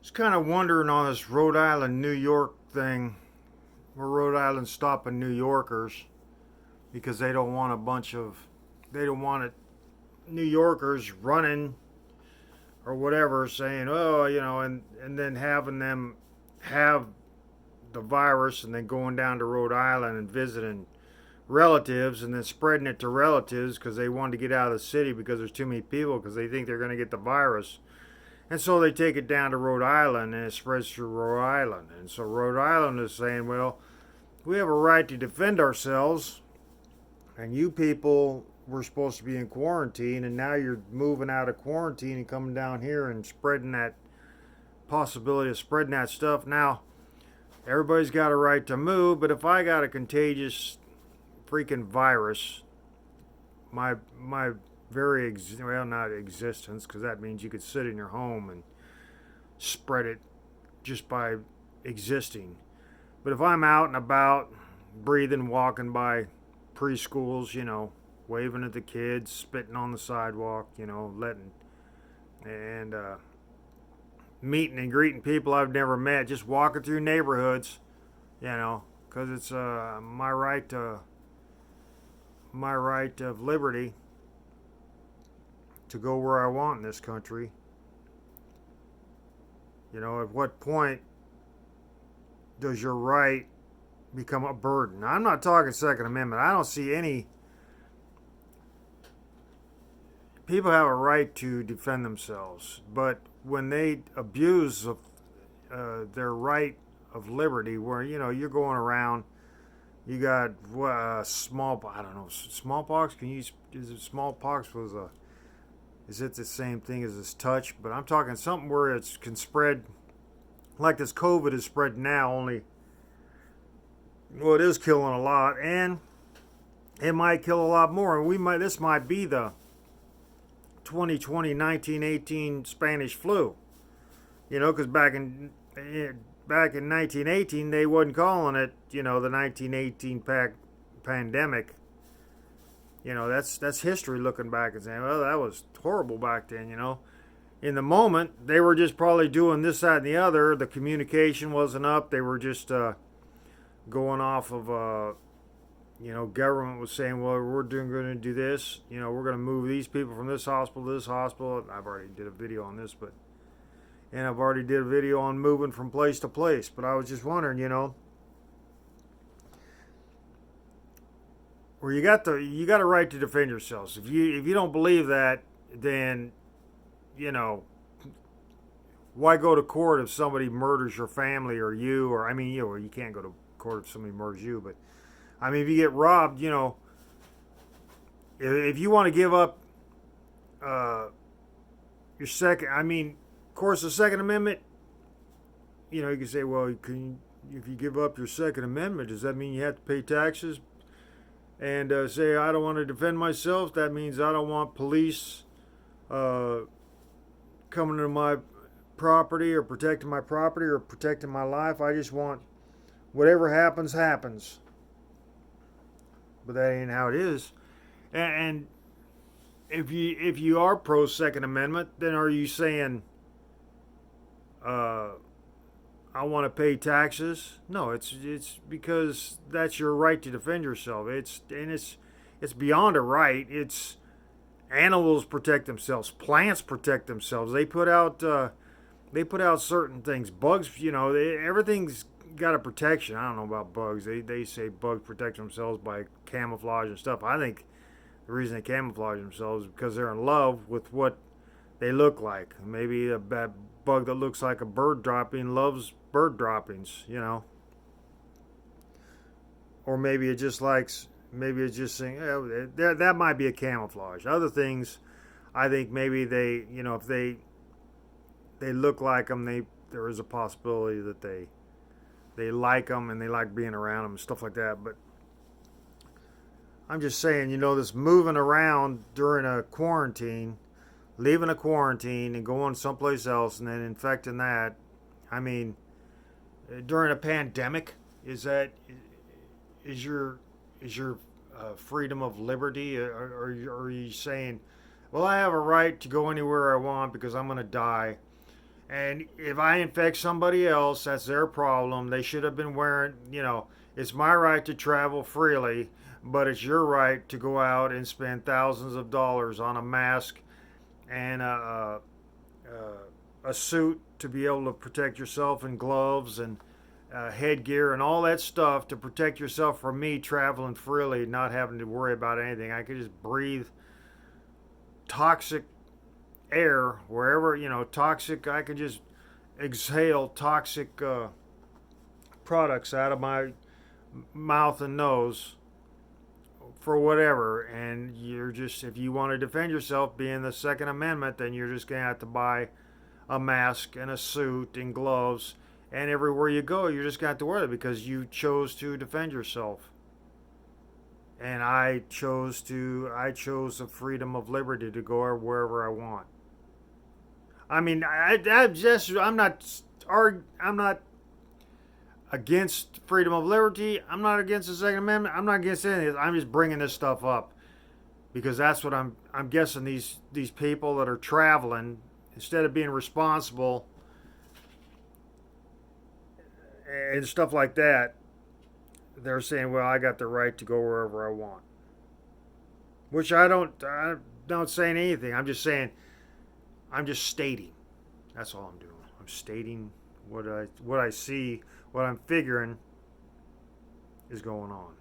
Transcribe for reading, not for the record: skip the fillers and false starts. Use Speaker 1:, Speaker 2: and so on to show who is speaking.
Speaker 1: Just kind of wondering on this Rhode Island, New York thing, where Rhode Island's stopping New Yorkers because they don't want it, New Yorkers running or whatever, saying, oh, and then having them have the virus and then going down to Rhode Island and visiting relatives and then spreading it to relatives because they want to get out of the city because there's too many people because they think they're going to get the virus. And so they take it down to Rhode Island and it spreads through Rhode Island. And so Rhode Island is saying, well, we have a right to defend ourselves. And you people were supposed to be in quarantine. And now you're moving out of quarantine and coming down here and spreading that possibility of spreading that stuff. Now, everybody's got a right to move. But if I got a contagious freaking virus, my well, not existence, because that means you could sit in your home and spread it just by existing. But if I'm out and about, breathing, walking by preschools, waving at the kids, spitting on the sidewalk, letting and meeting and greeting people I've never met, just walking through neighborhoods, because it's my right of liberty to go where I want in this country. At what point does your right become a burden? Now, I'm not talking Second Amendment. I don't see any. People have a right to defend themselves, but when they abuse of their right of liberty, where you're going around, you got I don't know, smallpox. Is it smallpox was a? Is it the same thing as this touch? But I'm talking something where it can spread, like this COVID is spread now. Only, well, it is killing a lot, and it might kill a lot more. And this might be the 2020 1918 Spanish flu. Because back in 1918 they wasn't calling it, the 1918 pandemic. That's history looking back and saying, well, that was horrible back then. In the moment they were just probably doing this, that, and the other. The communication wasn't up. They were just going off of government was saying, well, we're going to do this. We're going to move these people from this hospital to this hospital. I've already did a video on this, and I've already did a video on moving from place to place. But I was just wondering, where you got a right to defend yourselves. If you don't believe that, then why go to court if somebody murders your family or you, or you can't go to court if somebody murders you, but if you get robbed, if you want to give up your second, of course, the Second Amendment, you can say, well, if you give up your Second Amendment, does that mean you have to pay taxes? And say, I don't want to defend myself. That means I don't want police coming to my property or protecting my property or protecting my life. I just want whatever happens, happens. But that ain't how it is. And if you are pro Second Amendment, then are you saying I want to pay taxes? No, it's because that's your right to defend yourself. It's beyond a right. It's animals protect themselves, plants protect themselves. They put out certain things. Bugs, everything's got a protection. I don't know about bugs. They say bugs protect themselves by camouflage and stuff. I think the reason they camouflage themselves is because they're in love with what they look like. Maybe a bad bug that looks like a bird dropping loves bird droppings, or maybe it's just saying, that might be a camouflage. Other things, I think maybe they, if they look like them, there is a possibility that they like them and they like being around them and stuff like that. But I'm just saying, this moving around during a quarantine, leaving a quarantine and going someplace else and then infecting that. During a pandemic, is your freedom of liberty, or are you saying, well, I have a right to go anywhere I want because I'm going to die, And if I infect somebody else, that's their problem. They should have been wearing, it's my right to travel freely, but it's your right to go out and spend thousands of dollars on a mask and a suit to be able to protect yourself, and gloves and headgear and all that stuff to protect yourself from me traveling freely, not having to worry about anything. I could just breathe toxic air wherever, toxic. I could just exhale toxic products out of my mouth and nose for whatever. And you're just, if you want to defend yourself, being the Second Amendment, then you're just going to have to buy a mask and a suit and gloves. And everywhere you go, you're just going to have to wear it because you chose to defend yourself. And I chose the freedom of liberty to go wherever I want. I mean, I'm not against freedom of liberty. I'm not against the Second Amendment. I'm not against any of this. I'm just bringing this stuff up because that's what I'm guessing these people that are traveling, instead of being responsible and stuff like that, they're saying, "Well, I got the right to go wherever I want," which I don't saying anything. I'm just stating. That's all I'm doing. I'm stating what I see, what I'm figuring is going on.